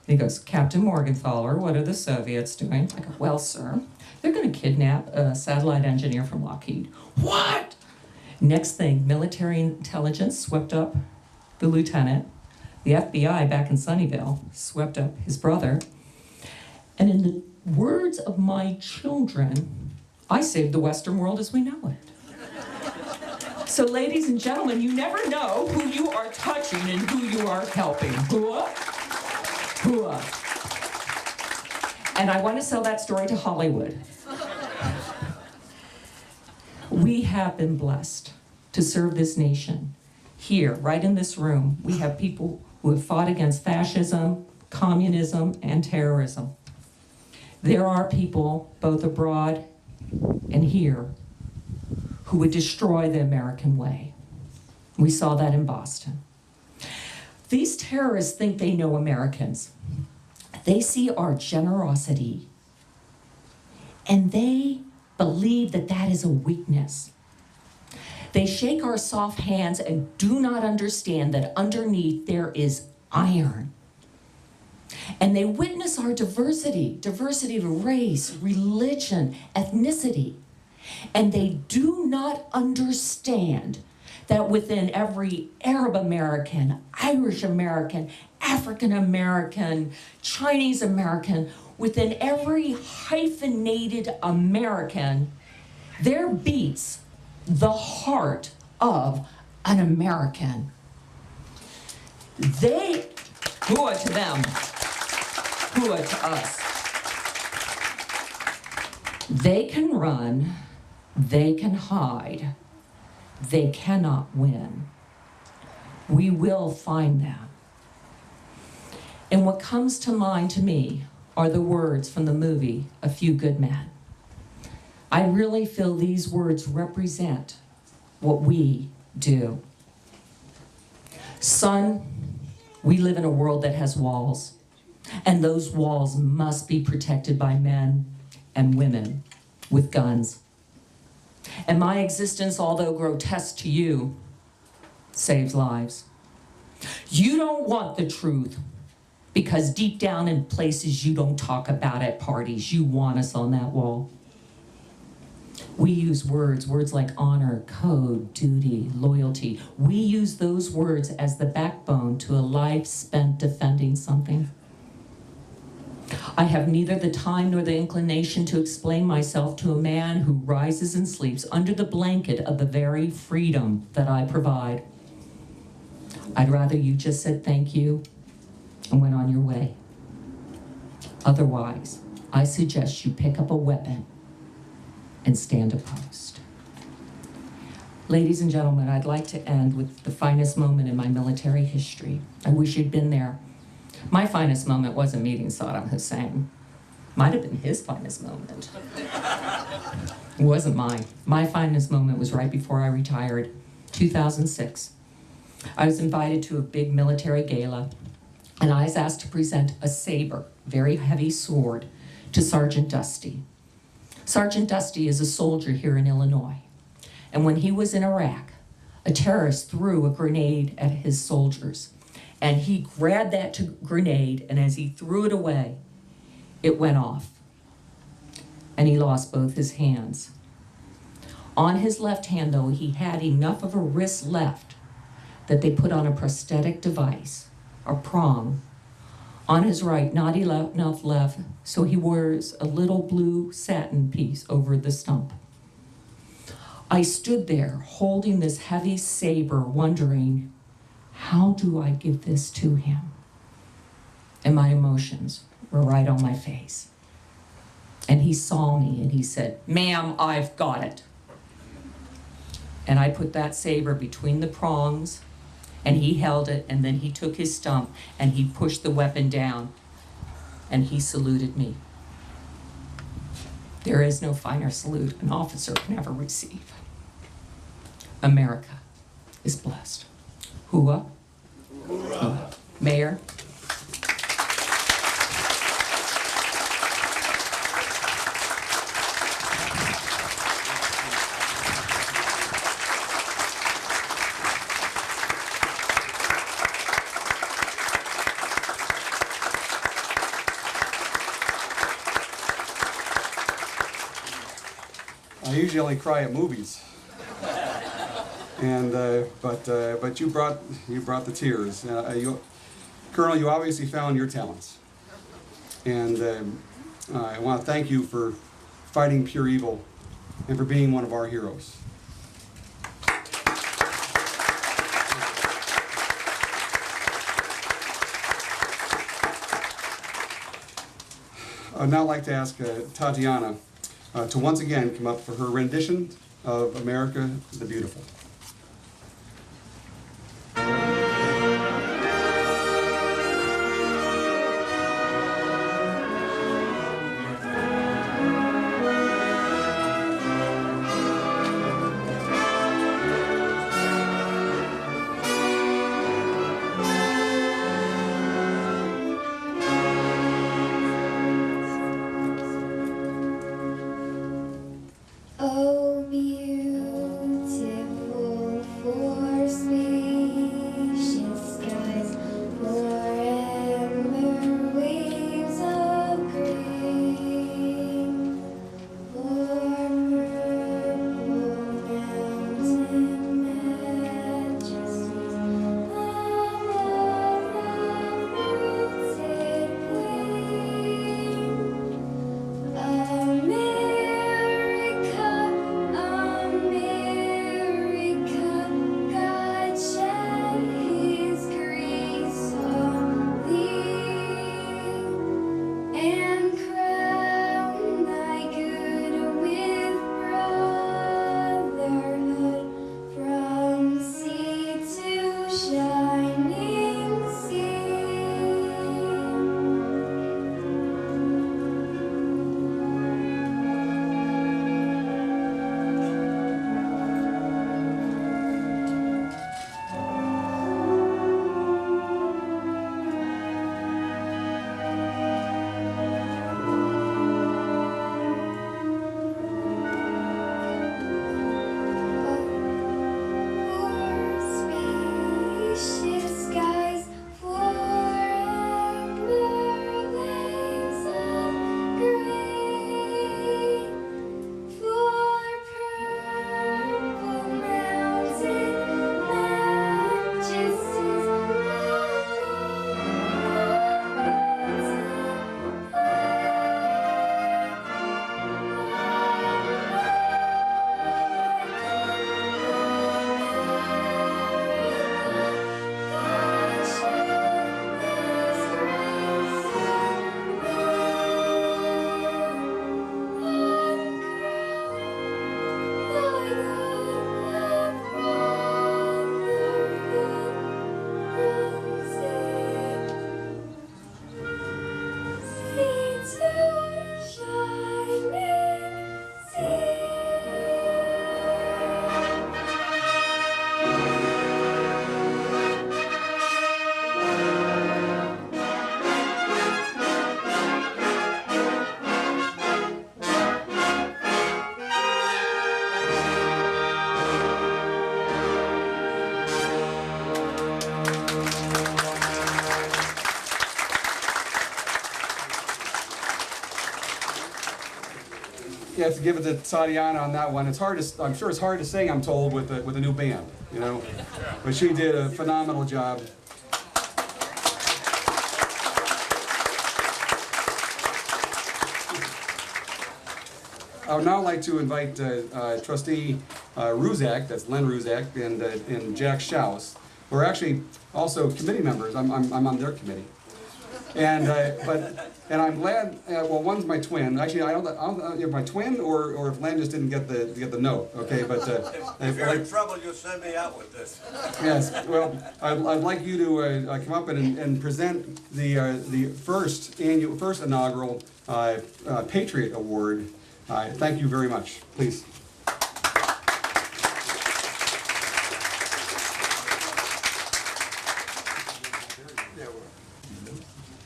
he goes, "Captain Morgenthaler, what are the Soviets doing?" I go, "Well, sir, they're going to kidnap a satellite engineer from Lockheed." "What?" Next thing, military intelligence swept up the lieutenant. The FBI back in Sunnyvale swept up his brother. And in the words of my children, I saved the Western world as we know it. So ladies and gentlemen, you never know who you are touching and who you are helping. Hooah, hooah. And I want to sell that story to Hollywood. We have been blessed to serve this nation. Here, right in this room, we have people who have fought against fascism, communism, and terrorism. There are people, both abroad and here, who would destroy the American way. We saw that in Boston. These terrorists think they know Americans. They see our generosity, and they believe that that is a weakness. They shake our soft hands and do not understand that underneath there is iron. And they witness our diversity of race, religion, ethnicity. And they do not understand that within every Arab American, Irish American, African American, Chinese American, within every hyphenated American, there beats the heart of an American. They, hua to them, hua to us. They can run, they can hide, they cannot win. We will find them. And what comes to mind to me are the words from the movie, A Few Good Men. I really feel these words represent what we do. Son, we live in a world that has walls, and those walls must be protected by men and women with guns. And my existence, although grotesque to you, saves lives. You don't want the truth, because deep down in places you don't talk about at parties, you want us on that wall. We use words like honor, code, duty, loyalty. We use those words as the backbone to a life spent defending something. I have neither the time nor the inclination to explain myself to a man who rises and sleeps under the blanket of the very freedom that I provide. I'd rather you just said thank you and went on your way. Otherwise, I suggest you pick up a weapon and stand a post. Ladies and gentlemen, I'd like to end with the finest moment in my military history. I wish you'd been there. My finest moment wasn't meeting Saddam Hussein. Might have been his finest moment. It wasn't mine. My finest moment was right before I retired, 2006. I was invited to a big military gala, and I was asked to present a saber, very heavy sword, to Sergeant Dusty. Sergeant Dusty is a soldier here in Illinois, and when he was in Iraq, a terrorist threw a grenade at his soldiers, and he grabbed that grenade, and as he threw it away, it went off, and he lost both his hands. On his left hand, though, he had enough of a wrist left that they put on a prosthetic device, a prong. On his right, not enough left, so he wears a little blue satin piece over the stump. I stood there holding this heavy saber, wondering, how do I give this to him? And my emotions were right on my face. And he saw me and he said, "Ma'am, I've got it." And I put that saber between the prongs, and he held it, and then he took his stump and he pushed the weapon down, and he saluted me. There is no finer salute an officer can ever receive. America is blessed. Hua. Hua. Mayor. I usually only cry at movies, and but you brought the tears. Colonel, you obviously found your talents, and I want to thank you for fighting pure evil and for being one of our heroes. I'd now like to ask Tatiana to once again come up for her rendition of America the Beautiful. Oh, beautiful You have to give it to Sadiana on that one. It's hard to, I'm sure it's hard to sing, I'm told, with a new band, you know? But she did a phenomenal job. I would now like to invite Trustee Ruzak, that's Len Ruzak, and Jack Schaus, who are actually also committee members. I'm on their committee. And I'm glad. Well, one's my twin. Actually, I don't know if my twin or if Len just didn't get the note. Okay, but if you're in trouble, you'll send me out with this. Yes. Well, I'd like you to come up and present the first inaugural Patriot Award. Thank you very much. Please.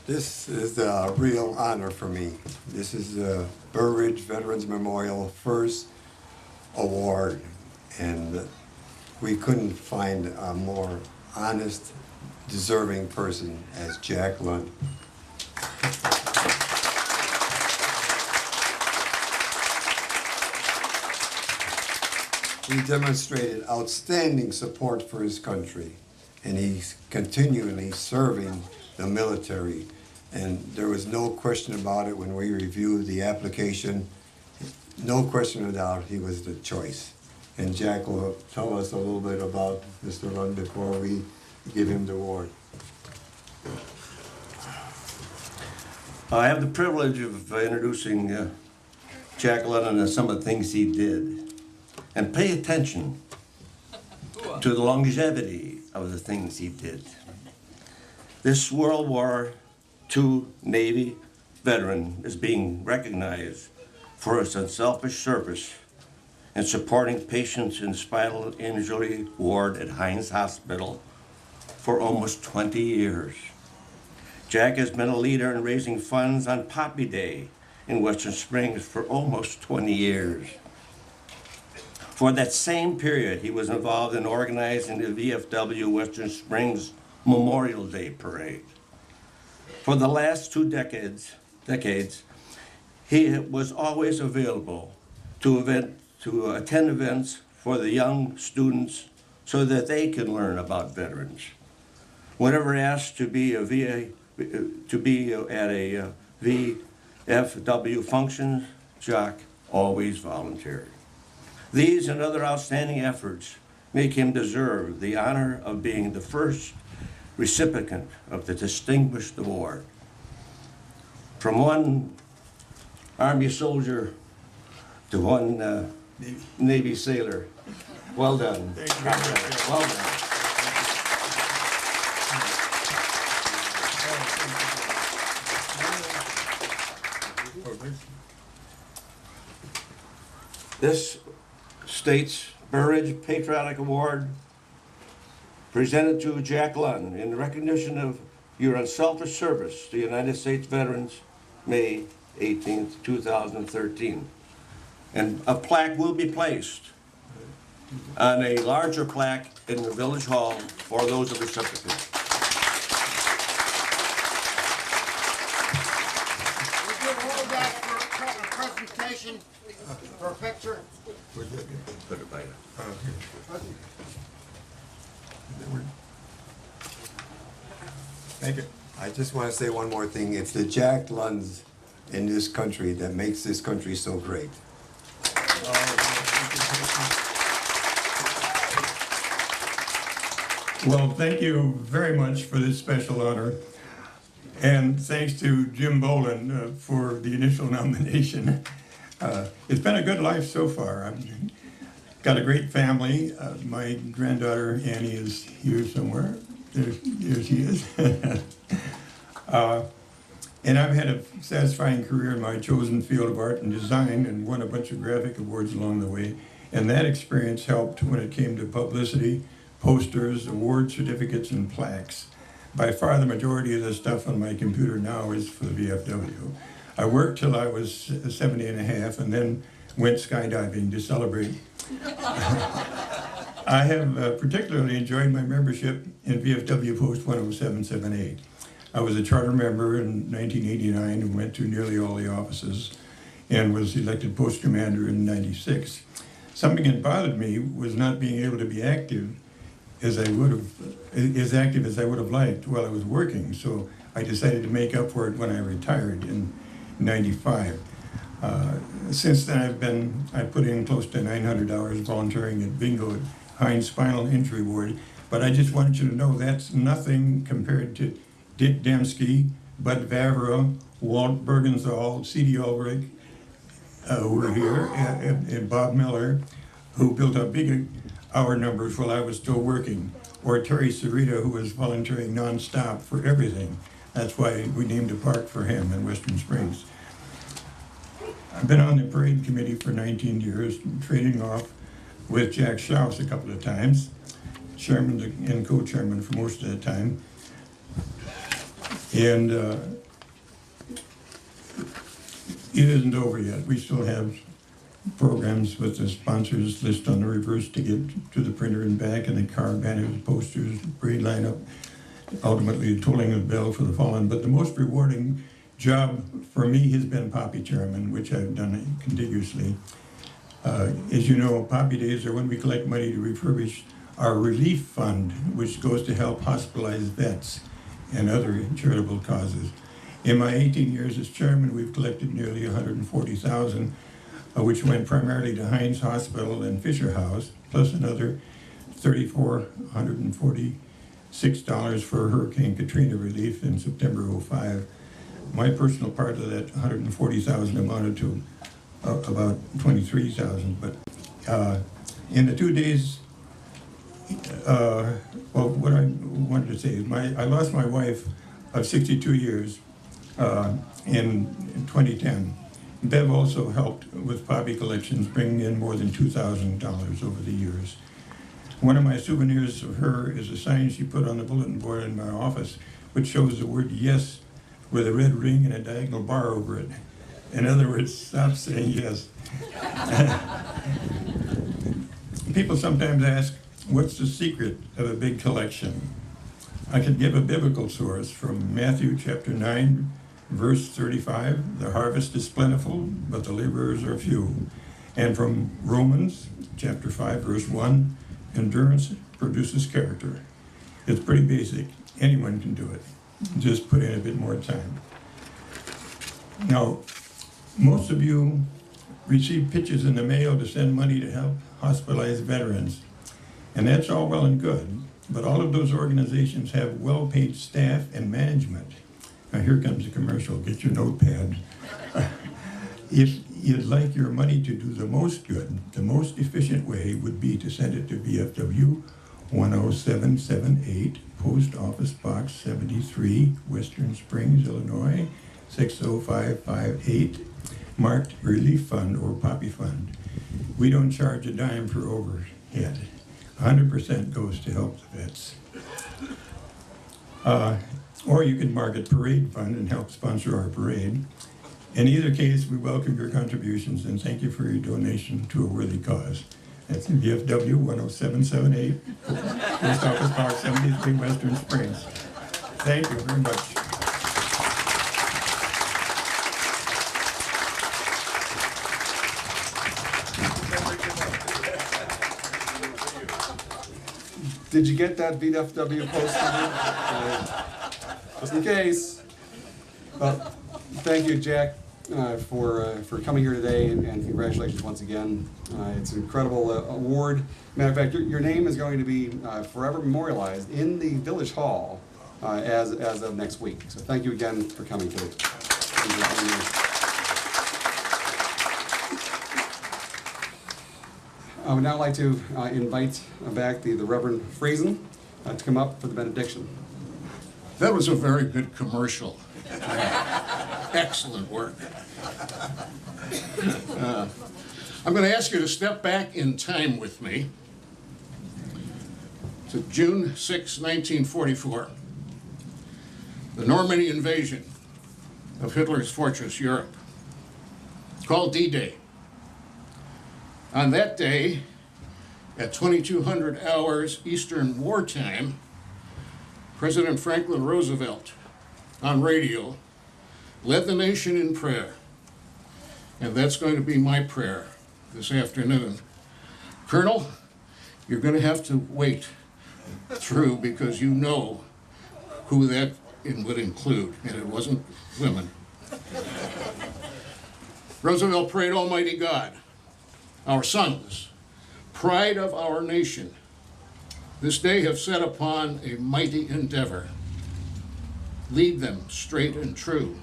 This is a real honor for me. This is the Burr Ridge Veterans Memorial First Award, and we couldn't find a more honest, deserving person as Jack Lund. He demonstrated outstanding support for his country, and he's continually serving the military. And there was no question about it when we reviewed the application. No question of doubt, he was the choice. And Jack will tell us a little bit about Mr. Lund before we give him the award. I have the privilege of introducing Jack London and some of the things he did. And pay attention to the longevity of the things he did. This World War II Navy veteran is being recognized for his unselfish service in supporting patients in spinal injury ward at Hines Hospital for almost 20 years. Jack has been a leader in raising funds on Poppy Day in Western Springs for almost 20 years. For that same period, he was involved in organizing the VFW Western Springs Memorial Day Parade. For the last 2 decades, he was always available to attend events for the young students so that they can learn about veterans. Whenever asked to be at a VFW function, Jack always volunteered. These and other outstanding efforts make him deserve the honor of being the first recipient of the Distinguished Award. From one Army soldier to one Navy sailor. Well done. Well done. This state's Burr Ridge Patriotic Award presented to Jack Lund in recognition of your unselfish service to United States veterans, May 18th, 2013. And a plaque will be placed on a larger plaque in the Village Hall for those of recipients. Would you hold that for a presentation, for a picture? Put it by you. Thank you. I just want to say one more thing. It's the Jack Lunds in this country that makes this country so great. Well, thank you very much for this special honor. And thanks to Jim Boland for the initial nomination. It's been a good life so far. got a great family. My granddaughter Annie is here somewhere. There she is. And I've had a satisfying career in my chosen field of art and design and won a bunch of graphic awards along the way. And that experience helped when it came to publicity, posters, award certificates, and plaques. By far the majority of the stuff on my computer now is for the VFW. I worked till I was 70 and a half and then went skydiving to celebrate. I have particularly enjoyed my membership in VFW Post 10778. I was a charter member in 1989 and went through nearly all the offices and was elected post commander in 96. Something that bothered me was not being able to be active as active as I would have liked while I was working. So I decided to make up for it when I retired in 95. Since then I've put in close to 900 hours volunteering at bingo at Heinz Spinal Injury Ward. But I just wanted you to know that's nothing compared to Dick Dembski, Bud Vavra, Walt Bergenthal, C.D. Ulrich, who were here, and Bob Miller, who built up big hour numbers while I was still working, or Terry Sarita, who was volunteering nonstop for everything. That's why we named a park for him in Western Springs. I've been on the parade committee for 19 years, trading off with Jack Schaus a couple of times, chairman and co-chairman for most of the time. And it isn't over yet. We still have programs with the sponsors list on the reverse to get to the printer and back, and the car banners, posters, parade lineup, ultimately the tolling of the bell for the fallen. But the most rewarding job for me has been Poppy Chairman, which I've done contiguously. As you know, Poppy Days are when we collect money to refurbish our relief fund, which goes to help hospitalized vets and other charitable causes. In my 18 years as chairman, we've collected nearly $140,000, which went primarily to Heinz Hospital and Fisher House, plus another $3,446 for Hurricane Katrina relief in September '05. My personal part of that $140,000 amounted to about $23,000. But in the 2 days, well, what I wanted to say is I lost my wife of 62 years in 2010. Bev also helped with Poppy collections, bringing in more than $2,000 over the years. One of my souvenirs of her is a sign she put on the bulletin board in my office, which shows the word yes with a red ring and a diagonal bar over it. In other words, stop saying yes. People sometimes ask, what's the secret of a big collection? I could give a biblical source from Matthew chapter 9, verse 35, the harvest is plentiful, but the laborers are few. And from Romans chapter 5, verse 1, endurance produces character. It's pretty basic. Anyone can do it. Just put in a bit more time. Now, most of you receive pitches in the mail to send money to help hospitalized veterans. And that's all well and good, but all of those organizations have well-paid staff and management. Now here comes a commercial, get your notepad. If you'd like your money to do the most good, the most efficient way would be to send it to VFW 10778, Post Office Box 73, Western Springs, Illinois, 60558, marked Relief Fund or Poppy Fund. We don't charge a dime for overhead. 100% goes to help the vets. Or you can mark it Parade Fund and help sponsor our parade. In either case, we welcome your contributions and thank you for your donation to a worthy cause. That's VFW 10778, Post Office Box 73, Western Springs. Thank you very much. Did you get that VFW posted? Just in case. Thank you, Jack, for coming here today, and congratulations once again. It's an incredible award. Matter of fact, your name is going to be forever memorialized in the Village Hall as of next week. So thank you again for coming today. I would now like to invite back the Reverend Friesen to come up for the benediction. That was a very good commercial. Excellent work. I'm going to ask you to step back in time with me to June 6, 1944, the Normandy invasion of Hitler's fortress Europe, called D-Day. On that day, at 2200 hours Eastern Wartime, President Franklin Roosevelt, on radio, led the nation in prayer. And that's going to be my prayer this afternoon. Colonel, you're going to have to wait through because you know who that would include, and it wasn't women. Roosevelt prayed, Almighty God, our sons, pride of our nation, this day have set upon a mighty endeavor. Lead them straight and true.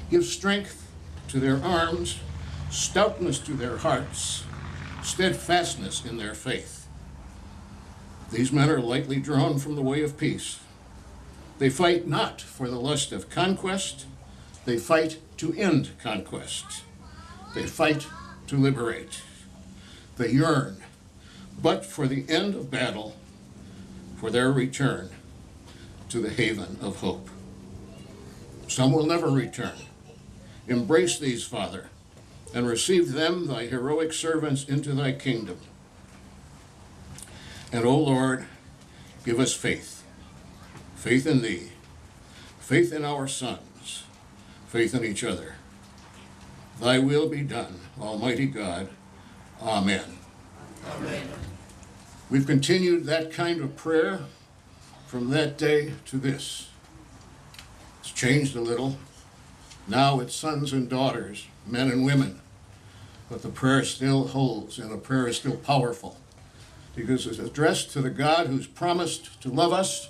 Give strength to their arms, stoutness to their hearts, steadfastness in their faith. These men are lightly drawn from the way of peace. They fight not for the lust of conquest, they fight to end conquest. They fight to liberate. They yearn, but for the end of battle, for their return to the haven of hope. Some will never return. Embrace these, Father, and receive them, thy heroic servants, into thy kingdom. And, O Lord, give us faith, faith in thee, faith in our sons, faith in each other. Thy will be done, Almighty God. Amen. Amen. We've continued that kind of prayer from that day to this. It's changed a little. Now it's sons and daughters, men and women. But the prayer still holds, and the prayer is still powerful because it's addressed to the God who's promised to love us,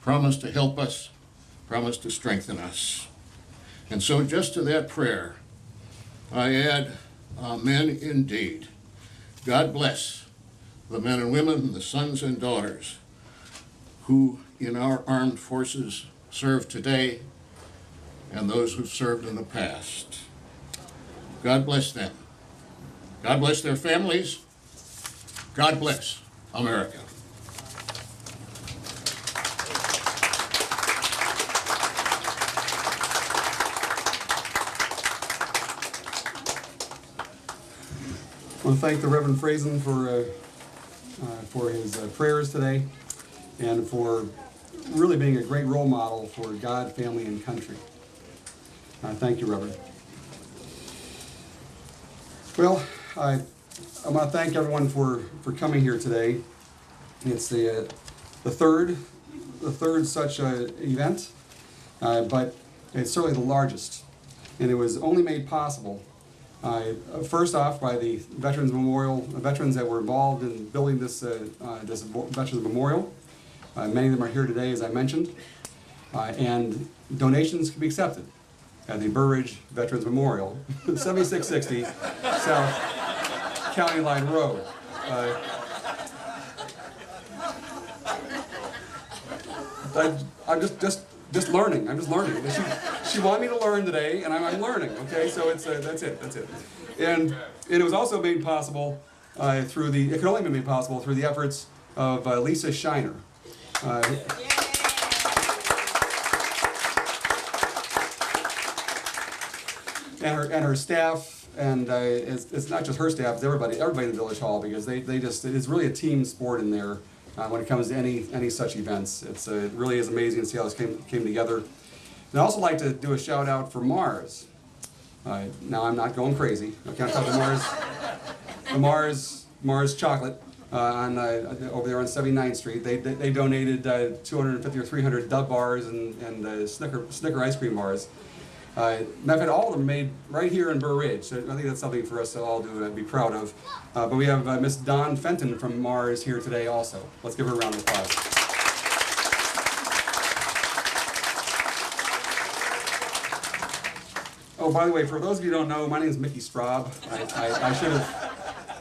promised to help us, promised to strengthen us. And so just to that prayer, I add, Amen indeed. God bless the men and women, the sons and daughters who in our armed forces serve today and those who've served in the past. God bless them. God bless their families. God bless America. I want to thank the Reverend Friesen for his prayers today and for really being a great role model for God, family, and country. Thank you, Reverend. Well, I want to thank everyone for coming here today. It's the third such event, but it's certainly the largest, and it was only made possible first off by the Veterans Memorial, veterans that were involved in building this Veterans Memorial. Many of them are here today, as I mentioned, and donations can be accepted at the Burr Ridge Veterans Memorial, 7660 South County Line Road. I'm just learning. I'm just learning. She wanted me to learn today, and I'm learning. Okay, so it's that's it. And it was also made possible through the. It could only be made possible through the efforts of Lisa Shiner. And her staff, and it's not just her staff, it's everybody in the Village Hall, because it's really a team sport in there when it comes to any such events. It really is amazing to see how this came together. And I'd also like to do a shout out for Mars. Now I'm not going crazy. Okay, I'm talking Mars Chocolate over there on 79th Street. They donated 250 or 300 Dub bars and Snicker ice cream bars. Matter of fact, all of them made right here in Burr Ridge. So I think that's something for us to all do and be proud of. But we have Miss Dawn Fenton from Mars here today also. Let's give her a round of applause. Oh, by the way, for those of you who don't know, my name is Mickey Straub.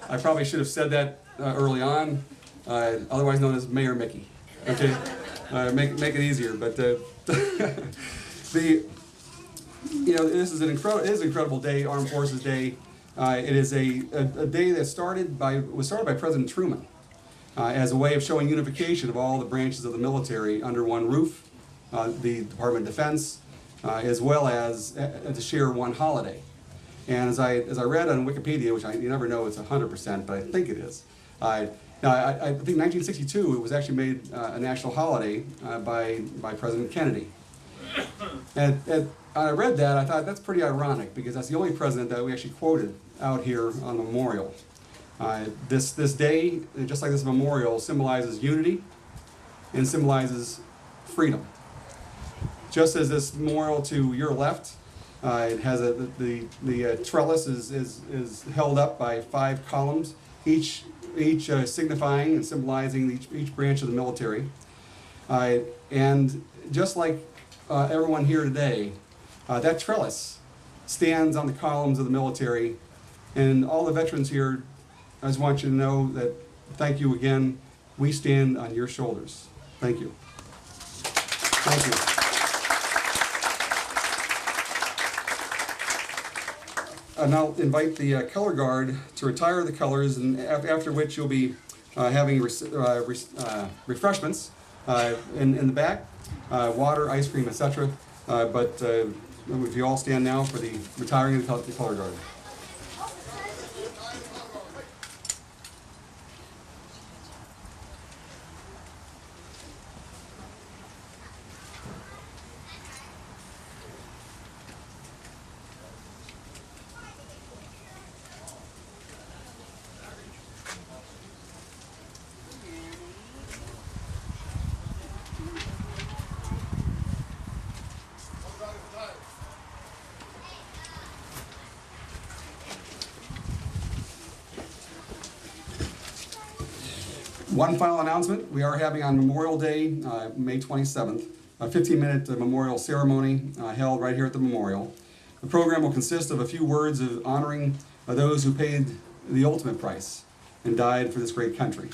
I probably should have said that early on, otherwise known as Mayor Mickey. Okay, make it easier. But this is an incredible day, Armed Forces Day. It is a day that was started by President Truman as a way of showing unification of all the branches of the military under one roof, the Department of Defense, as well as to share one holiday. And as I read on Wikipedia, which you never know it's 100%, but I think it is. I think 1962 it was actually made a national holiday by President Kennedy. And I read that, I thought that's pretty ironic because that's the only president that we actually quoted out here on the memorial. This day, just like this memorial, symbolizes unity and symbolizes freedom. Just as this memorial to your left, it has the trellis is held up by 5 columns, each signifying and symbolizing each branch of the military. And just like everyone here today, that trellis stands on the columns of the military, and all the veterans here, I just want you to know that, thank you again, we stand on your shoulders. Thank you. Thank you. And I'll invite the color guard to retire the colors, and after which you'll be having refreshments in the back, water, ice cream, etc. But if you all stand now for the retiring of the color guard. One final announcement, we are having on Memorial Day, May 27th, a 15-minute memorial ceremony held right here at the memorial. The program will consist of a few words of honoring those who paid the ultimate price and died for this great country.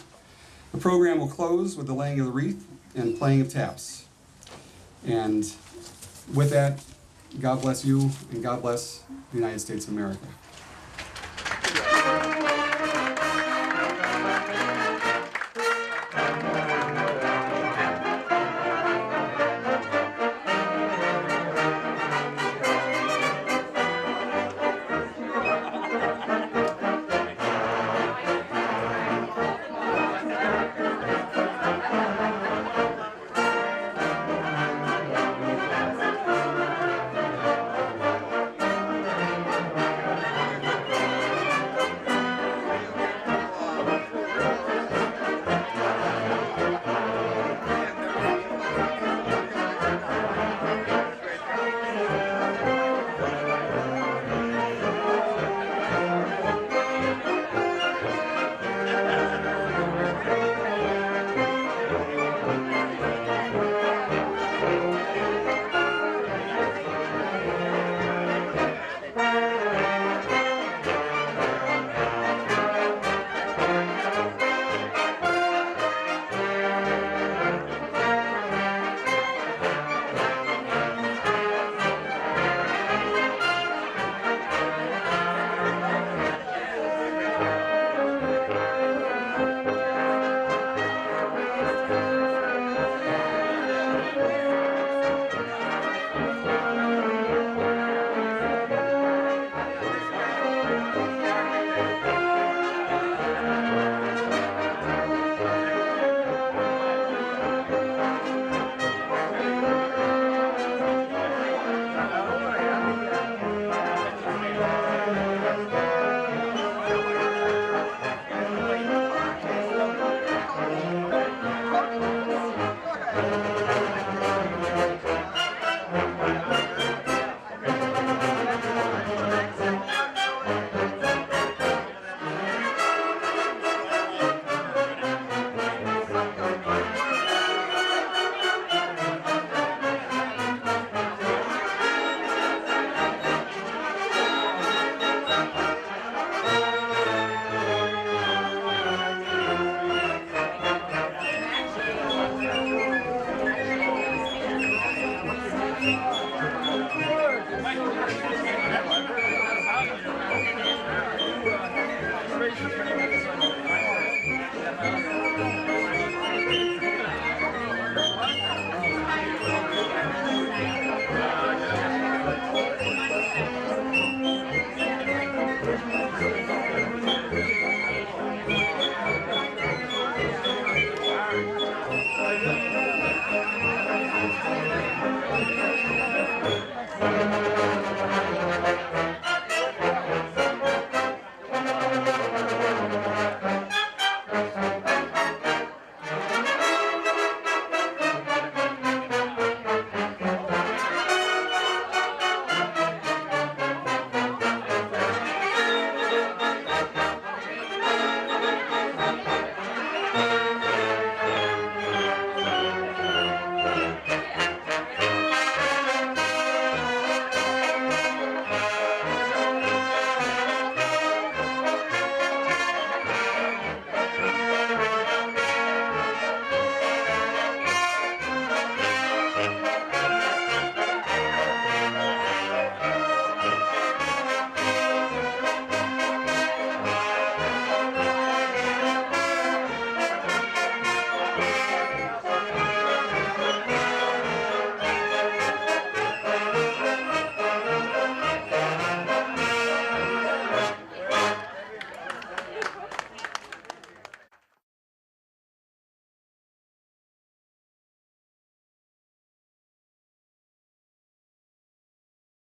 The program will close with the laying of the wreath and playing of taps. And with that, God bless you and God bless the United States of America.